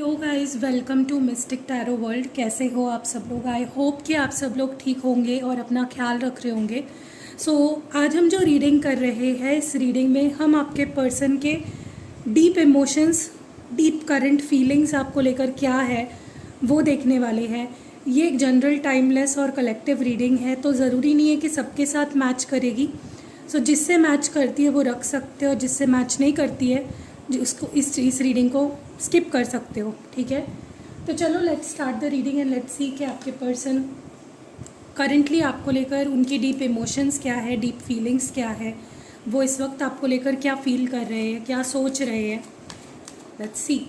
Hello guys, welcome to mystic tarot world. कैसे हो आप सब लोग? आई होप कि आप सब लोग ठीक होंगे और अपना ख्याल रख रहे होंगे। आज हम जो रीडिंग कर रहे हैं, इस रीडिंग में हम आपके पर्सन के deep emotions, deep current feelings आपको लेकर क्या है वो देखने वाले हैं। ये एक जनरल, टाइमलेस और कलेक्टिव रीडिंग है, तो ज़रूरी नहीं है कि सबके साथ मैच करेगी। जिससे मैच करती है वो रख सकते हो, और जिससे मैच नहीं करती है उसको इस रीडिंग को स्किप कर सकते हो। ठीक है, तो चलो let's start the reading and let's see कि आपके पर्सन करंटली आपको लेकर उनकी डीप इमोशंस क्या है, डीप फीलिंग्स क्या है, वो इस वक्त आपको लेकर क्या फील कर रहे हैं, क्या सोच रहे हैं। Let's see.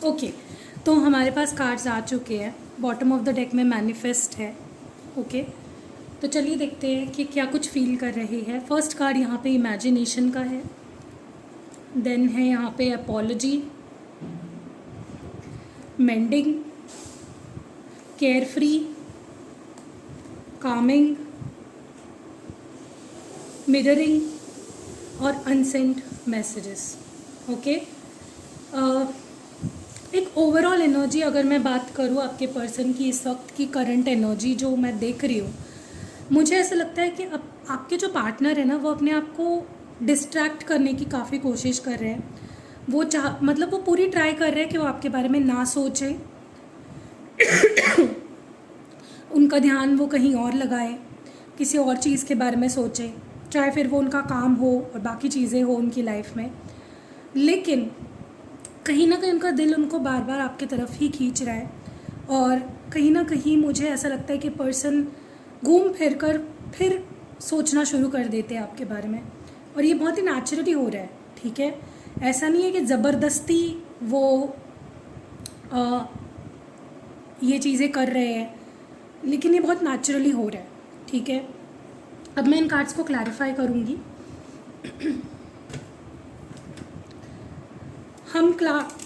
ओके, तो हमारे पास कार्ड्स आ चुके हैं। बॉटम ऑफ द डेक में मैनिफेस्ट है। ओके, तो चलिए देखते हैं कि क्या कुछ फील कर रहे हैं। फर्स्ट कार्ड यहाँ पे इमेजिनेशन का है, देन है यहाँ पे apology, mending, carefree, Kameng, mirroring और अनसेंट मैसेजेस। ओके, एक ओवरऑल एनर्जी अगर मैं बात करूँ आपके पर्सन की, इस वक्त की करंट एनर्जी जो मैं देख रही हूँ, मुझे ऐसा लगता है कि अब आपके जो पार्टनर है ना, वो अपने आप को डिस्ट्रैक्ट करने की काफ़ी कोशिश कर रहे हैं। वो पूरी ट्राई कर रहे हैं कि वो आपके बारे में ना सोचे, उनका ध्यान वो कहीं और लगाए, किसी और चीज़ के बारे में सोचे, चाहे फिर वो उनका काम हो और बाकी चीज़ें हो उनकी लाइफ में। लेकिन कहीं ना कहीं उनका दिल उनको बार बार आपके तरफ ही खींच रहा है, और कहीं ना कहीं मुझे ऐसा लगता है कि पर्सन घूम फिर कर फिर सोचना शुरू कर देते हैं आपके बारे में, और ये बहुत ही नेचुरली हो रहा है। ठीक है, ऐसा नहीं है कि ज़बरदस्ती वो ये चीज़ें कर रहे हैं, लेकिन ये बहुत नेचुरली हो रहा है। ठीक है, अब मैं इन कार्ड्स को क्लैरिफाई करूँगी। हम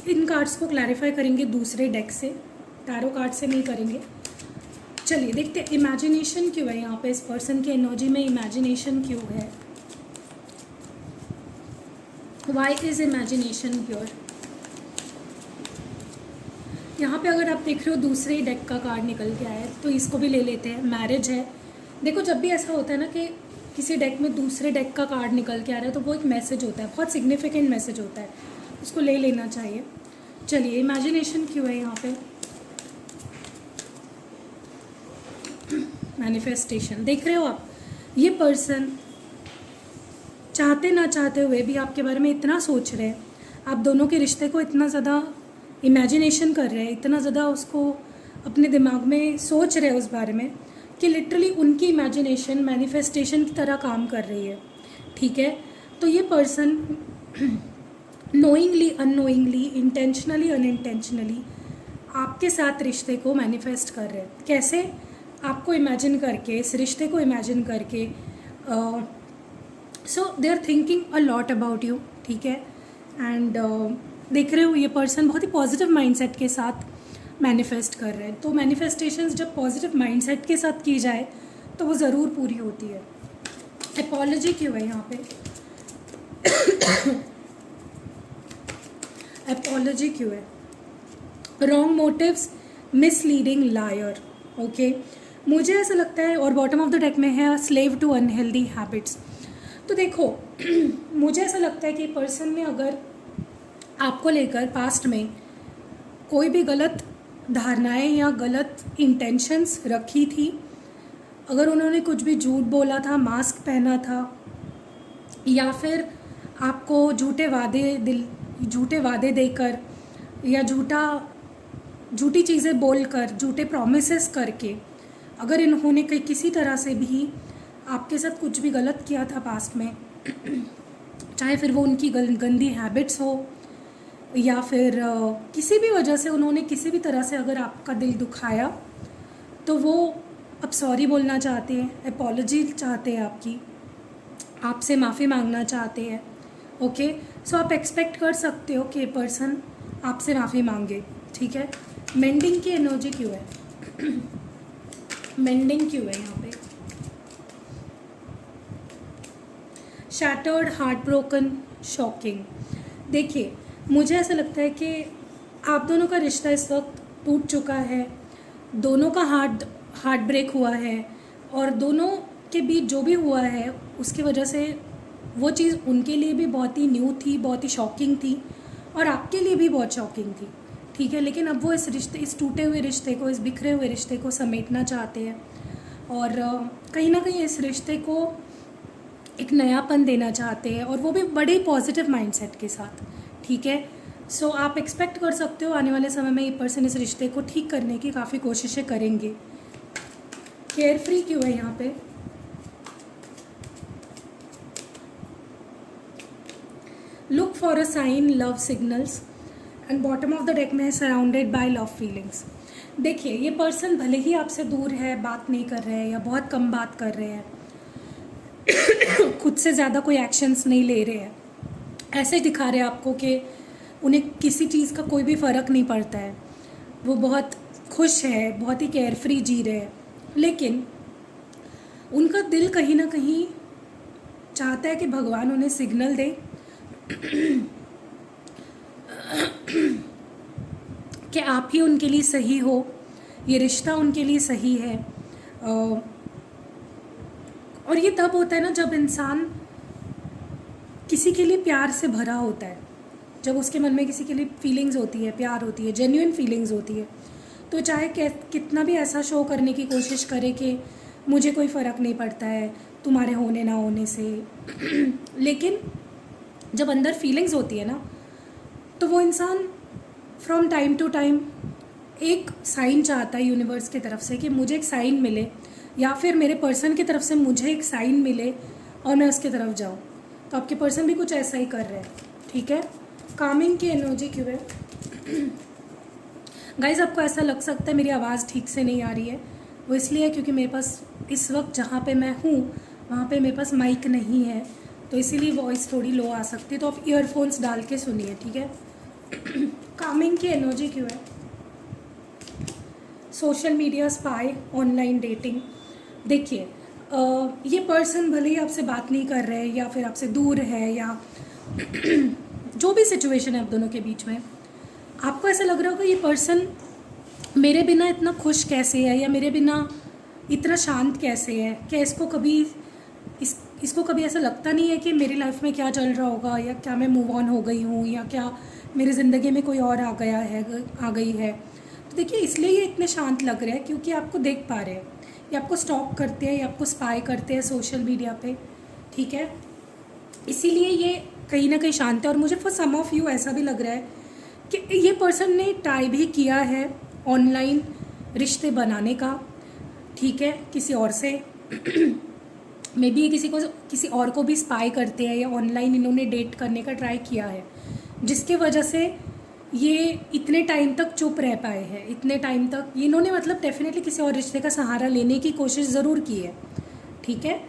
इन कार्ड्स को क्लैरिफाई करेंगे दूसरे डेक से, टैरो कार्ड से नहीं करेंगे। चलिए देखते हैं इमेजिनेशन क्यों है यहाँ पे, इस पर्सन की एनर्जी में इमेजिनेशन क्यों है। Why is imagination pure? यहाँ पे अगर आप देख रहे हो दूसरे डेक का कार्ड निकल के आया है, तो इसको भी ले लेते हैं। मैरिज है। देखो, जब भी ऐसा होता है ना कि किसी डेक में दूसरे डेक का कार्ड निकल के आ रहा है, तो वो एक मैसेज होता है, बहुत सिग्निफिकेंट मैसेज होता है, उसको ले लेना चाहिए। चलिए, इमेजिनेशन क्यों है यहाँ पे? मैनिफेस्टेशन। देख रहे हो आप, ये पर्सन चाहते ना चाहते हुए भी आपके बारे में इतना सोच रहे हैं, आप दोनों के रिश्ते को इतना ज़्यादा इमेजिनेशन कर रहे हैं, इतना ज़्यादा उसको अपने दिमाग में सोच रहे हैं उस बारे में, कि लिटरली उनकी इमेजिनेशन मैनिफेस्टेशन की तरह काम कर रही है। ठीक है, तो ये person knowingly, unknowingly, intentionally, unintentionally आपके साथ रिश्ते को मैनिफेस्ट कर रहे हैं। कैसे? आपको इमेजिन करके, इस रिश्ते को इमेजिन करके। So they are thinking a lot about you. ठीक है, एंड देख रहे हो ये पर्सन बहुत ही पॉजिटिव माइंडसेट के साथ मैनिफेस्ट कर रहे हैं। तो मैनिफेस्टेशंस जब पॉजिटिव माइंडसेट के साथ की जाए तो वो ज़रूर पूरी होती है। अपॉलजी क्यों है यहाँ पे? अपॉलजी क्यों है? Wrong motives, misleading, liar. Okay, मुझे ऐसा लगता है, और बॉटम ऑफ द डेक में है स्लेव टू अनहेल्दी हैबिट्स। तो देखो, मुझे ऐसा लगता है कि पर्सन ने अगर आपको लेकर पास्ट में कोई भी गलत धारणाएं या गलत इंटेंशंस रखी थी, अगर उन्होंने कुछ भी झूठ बोला था, मास्क पहना था, या फिर आपको झूठे वादे झूठे वादे देकर या झूठी चीज़ें बोलकर, झूठे प्रॉमिसेस करके, अगर इन्होंने किसी तरह से भी आपके साथ कुछ भी गलत किया था पास्ट में, चाहे फिर वो उनकी गंदी हैबिट्स हो या फिर किसी भी वजह से उन्होंने किसी भी तरह से अगर आपका दिल दुखाया, तो वो अब सॉरी बोलना चाहते हैं, अपॉलॉजी चाहते हैं आपसे माफ़ी मांगना चाहते हैं। ओके, सो आप एक्सपेक्ट कर सकते हो कि पर्सन आपसे माफ़ी मांगे। ठीक है, मेंडिंग की एनर्जी क्यों है? मेंडिंग क्यों है यहाँ पे? Shattered, heart broken, shocking. देखिए, मुझे ऐसा लगता है कि आप दोनों का रिश्ता इस वक्त टूट चुका है, दोनों का हार्ट ब्रेक हुआ है, और दोनों के बीच जो भी हुआ है उसकी वजह से वो चीज़ उनके लिए भी बहुत ही न्यू थी, बहुत ही शॉकिंग थी, और आपके लिए भी बहुत शॉकिंग थी। ठीक है, लेकिन अब वो इस टूटे हुए रिश्ते को, इस बिखरे हुए रिश्ते को समेटना चाहते हैं, और कहीं ना कहीं इस रिश्ते को एक नयापन देना चाहते हैं, और वो भी बड़े पॉजिटिव माइंडसेट के साथ। ठीक है, सो आप एक्सपेक्ट कर सकते हो आने वाले समय में ये पर्सन इस रिश्ते को ठीक करने की काफ़ी कोशिशें करेंगे। केयर फ्री क्यों है यहाँ पे? Look for a sign, love signals, and bottom of the deck में है सराउंडेड बाय लव फीलिंग्स। देखिए, ये पर्सन भले ही आपसे दूर है, बात नहीं कर रहे हैं या बहुत कम बात कर रहे हैं, खुद से ज़्यादा कोई एक्शंस नहीं ले रहे हैं, ऐसे दिखा रहे हैं आपको कि उन्हें किसी चीज़ का कोई भी फ़र्क नहीं पड़ता है, वो बहुत खुश है, बहुत ही केयर फ्री जी रहे हैं, लेकिन उनका दिल कहीं ना कहीं चाहता है कि भगवान उन्हें सिग्नल दे कि आप ही उनके लिए सही हो, ये रिश्ता उनके लिए सही है। और ये तब होता है ना जब इंसान किसी के लिए प्यार से भरा होता है, जब उसके मन में किसी के लिए फीलिंग्स होती है, प्यार होती है, जेन्युइन फीलिंग्स होती है, तो चाहे कितना भी ऐसा शो करने की कोशिश करे कि मुझे कोई फ़र्क नहीं पड़ता है तुम्हारे होने ना होने से, लेकिन जब अंदर फीलिंग्स होती है ना, तो वो इंसान फ्रॉम टाइम टू टाइम एक साइन चाहता है यूनिवर्स की तरफ से कि मुझे एक साइन मिले, या फिर मेरे पर्सन की तरफ से मुझे एक साइन मिले और मैं उसकी तरफ जाऊँ। तो आपके पर्सन भी कुछ ऐसा ही कर रहे हैं। ठीक है, कामिंग की एनर्जी क्यों है? गाइज, आपको ऐसा लग सकता है मेरी आवाज़ ठीक से नहीं आ रही है, वो इसलिए है क्योंकि मेरे पास इस वक्त जहाँ पे मैं हूँ वहाँ पे मेरे पास माइक नहीं है, तो इसीलिए वॉइस थोड़ी लो आ सकती है, तो आप ईयरफोन्स डाल के सुनिए। ठीक है, कामिंग की एनर्जी क्यों है? Social media, spy, online dating. देखिए, ये पर्सन भले ही आपसे बात नहीं कर रहे या फिर आपसे दूर है, या जो भी सिचुएशन है आप दोनों के बीच में, आपको ऐसा लग रहा होगा ये पर्सन मेरे बिना इतना खुश कैसे है, या मेरे बिना इतना शांत कैसे है, क्या इसको कभी ऐसा लगता नहीं है कि मेरी लाइफ में क्या चल रहा होगा, या क्या मैं मूव ऑन हो गई हूँ, या क्या मेरी ज़िंदगी में कोई और आ गई है। तो देखिए, इसलिए ये इतने शांत लग रहे हैं क्योंकि आपको देख पा रहे हैं, ये आपको स्टॉक करते हैं, ये आपको स्पाई करते हैं सोशल मीडिया पे। ठीक है, इसीलिए ये कहीं ना कहीं शांत है। और मुझे फॉर सम ऑफ यू ऐसा भी लग रहा है कि ये पर्सन ने ट्राई भी किया है ऑनलाइन रिश्ते बनाने का। ठीक है, किसी और से मे बी किसी और को भी स्पाई करते हैं, या ऑनलाइन इन्होंने डेट करने का ट्राई किया है, जिसके वजह से ये इतने टाइम तक चुप रह पाए हैं। इतने टाइम तक इन्होंने मतलब डेफिनेटली किसी और रिश्ते का सहारा लेने की कोशिश ज़रूर की है। ठीक है,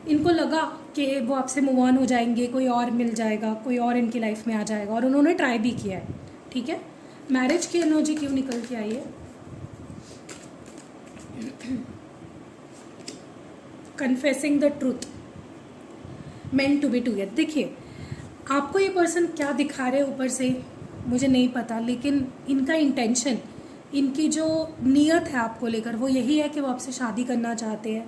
इनको लगा कि वो आपसे मूव ऑन हो जाएंगे, कोई और मिल जाएगा, कोई और इनकी लाइफ में आ जाएगा, और उन्होंने ट्राई भी किया है। ठीक है, मैरिज की एनर्जी क्यों निकल के आई है? Confessing the truth, meant to be together. देखिए, आपको ये पर्सन क्या दिखा रहे ऊपर से मुझे नहीं पता, लेकिन इनका इंटेंशन, इनकी जो नीयत है आपको लेकर, वो यही है कि वो आपसे शादी करना चाहते हैं,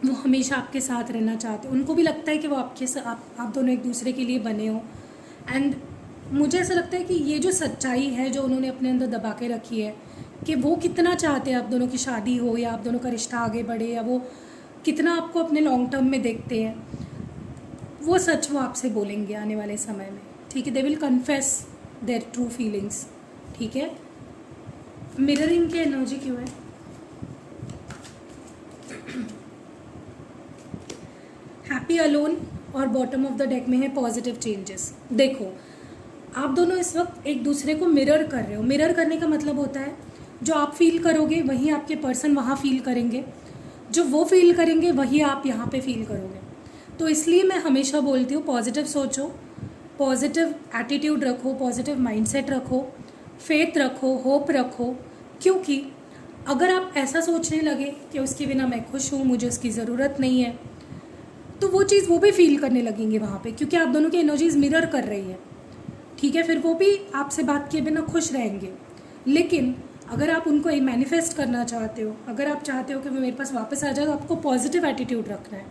वो हमेशा आपके साथ रहना चाहते हैं। उनको भी लगता है कि वो आप दोनों एक दूसरे के लिए बने हो। एंड मुझे ऐसा लगता है कि ये जो सच्चाई है जो उन्होंने अपने अंदर दबा के रखी है, कि वो कितना चाहते हैं आप दोनों की शादी हो, या आप दोनों का रिश्ता आगे बढ़े, या वो कितना आपको अपने लॉन्ग टर्म में देखते हैं, वो सच वो आपसे बोलेंगे आने वाले समय में, ठीक है। They will confess their true feelings, ठीक है। मिररिंग की एनर्जी क्यों है? हैप्पी अलोन और बॉटम ऑफ द डेक में है पॉजिटिव चेंजेस। देखो आप दोनों इस वक्त एक दूसरे को मिरर कर रहे हो। मिरर करने का मतलब होता है जो आप फील करोगे वही आपके पर्सन वहाँ फील करेंगे, जो वो फील करेंगे वही आप यहाँ पे फील करोगे। तो इसलिए मैं हमेशा बोलती हूँ पॉजिटिव सोचो, पॉजिटिव एटीट्यूड रखो, पॉजिटिव माइंडसेट रखो, फेथ रखो, होप रखो। क्योंकि अगर आप ऐसा सोचने लगे कि उसके बिना मैं खुश हूँ, मुझे उसकी ज़रूरत नहीं है, तो वो चीज़ वो भी फील करने लगेंगे वहाँ पे, क्योंकि आप दोनों की एनर्जीज मिरर कर रही है, ठीक है। फिर वो भी आपसे बात किए बिना खुश रहेंगे। लेकिन अगर आप उनको मैनिफेस्ट करना चाहते हो, अगर आप चाहते हो कि वो मेरे पास वापस आ जाए, तो आपको पॉजिटिव एटीट्यूड रखना है,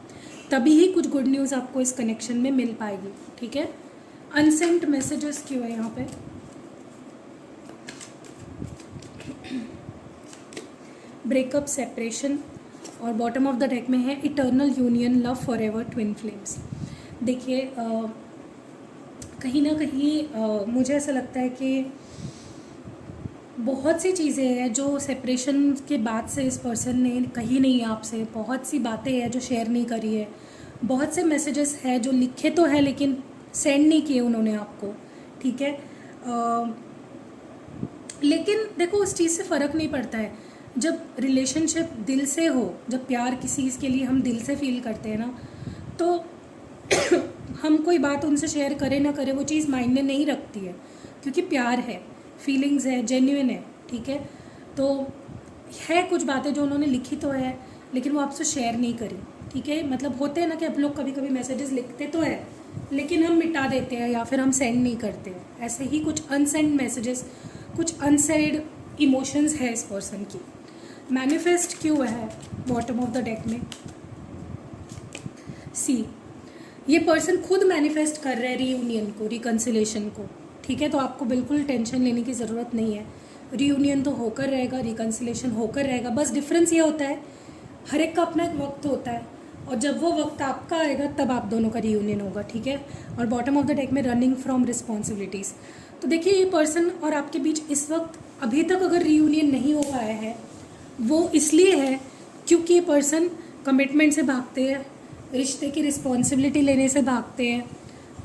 तभी ही कुछ गुड न्यूज़ आपको इस कनेक्शन में मिल पाएगी, ठीक है। अनसेंट मैसेजेस क्यों है यहाँ पे? ब्रेकअप, सेपरेशन और बॉटम ऑफ द डेक में है eternal union, love for ever, twin flames. देखिए कहीं ना कहीं मुझे ऐसा लगता है कि बहुत सी चीज़ें हैं जो सेपरेशन के बाद से इस पर्सन ने कही नहीं है आपसे, बहुत सी बातें हैं जो शेयर नहीं करी है, बहुत से मैसेजेस हैं जो लिखे तो है लेकिन सेंड नहीं किए उन्होंने आपको, ठीक है। लेकिन देखो उस चीज़ से फ़र्क नहीं पड़ता है। जब रिलेशनशिप दिल से हो, जब प्यार किसी के लिए हम दिल से फील करते हैं ना, तो हम कोई बात उनसे शेयर करें ना करें वो चीज़ मायने नहीं रखती है, क्योंकि प्यार है, फीलिंग्स है, जेन्युइन है, ठीक है। तो है कुछ बातें जो उन्होंने लिखी तो है लेकिन वो आपसे शेयर नहीं करी, ठीक है। मतलब होते हैं ना कि आप लोग कभी कभी मैसेजेस लिखते तो है लेकिन हम मिटा देते हैं या फिर हम सेंड नहीं करते हैं। ऐसे ही कुछ अनसेंड मैसेजेस, कुछ अनसेड इमोशंस है इस पर्सन की। मैनिफेस्ट क्यों है बॉटम ऑफ द डेक में? सी, ये पर्सन खुद मैनिफेस्ट कर रहा है रीयूनियन को, रिकन्सिलेशन को, ठीक है। तो आपको बिल्कुल टेंशन लेने की ज़रूरत नहीं है। रीयूनियन तो होकर रहेगा, रिकन्सिलेशन होकर रहेगा। बस डिफरेंस ये होता है हर एक का अपना एक वक्त होता है और जब वो वक्त आपका आएगा तब आप दोनों का रीयूनियन होगा, ठीक है। और बॉटम ऑफ द डेक में रनिंग फ्रॉम रिस्पॉन्सिबिलिटीज़। तो देखिए ये पर्सन और आपके बीच इस वक्त अभी तक अगर रीयूनियन नहीं हो पाया है वो इसलिए है क्योंकि ये पर्सन कमिटमेंट से भागते हैं, रिश्ते की रिस्पॉन्सिबिलिटी लेने से भागते हैं,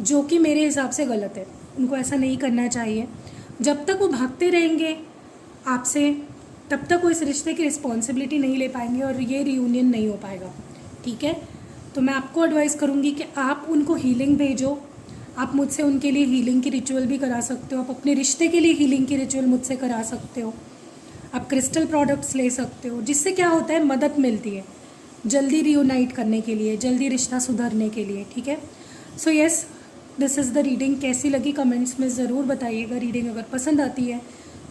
जो कि मेरे हिसाब से गलत है। उनको ऐसा नहीं करना चाहिए। जब तक वो भागते रहेंगे आपसे तब तक वो इस रिश्ते की रिस्पॉन्सिबिलिटी नहीं ले पाएंगे और ये रीयूनियन नहीं हो पाएगा, ठीक है। तो मैं आपको एडवाइस करूँगी कि आप उनको हीलिंग भेजो। आप मुझसे उनके लिए हीलिंग की रिचुअल भी करा सकते हो, आप अपने रिश्ते के लिए हीलिंग की रिचुअल मुझसे करा सकते हो, आप क्रिस्टल प्रोडक्ट्स ले सकते हो, जिससे क्या होता है मदद मिलती है जल्दी रियूनाइट करने के लिए, जल्दी रिश्ता सुधरने के लिए, ठीक है। So yes, this is the reading. कैसी लगी कमेंट्स में ज़रूर बताइएगा। रीडिंग अगर पसंद आती है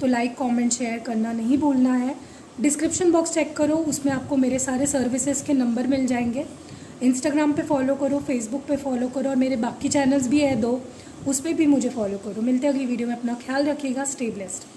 तो लाइक, कमेंट, शेयर करना नहीं भूलना है। डिस्क्रिप्शन बॉक्स चेक करो, उसमें आपको मेरे सारे सर्विसेज के नंबर मिल जाएंगे। इंस्टाग्राम पे फॉलो करो, फेसबुक पे फॉलो करो और मेरे बाकी चैनल्स भी है 2, उस पर भी मुझे फॉलो करो। मिलते हैं अगली वीडियो में। अपना ख्याल रखिएगा। Stay blessed.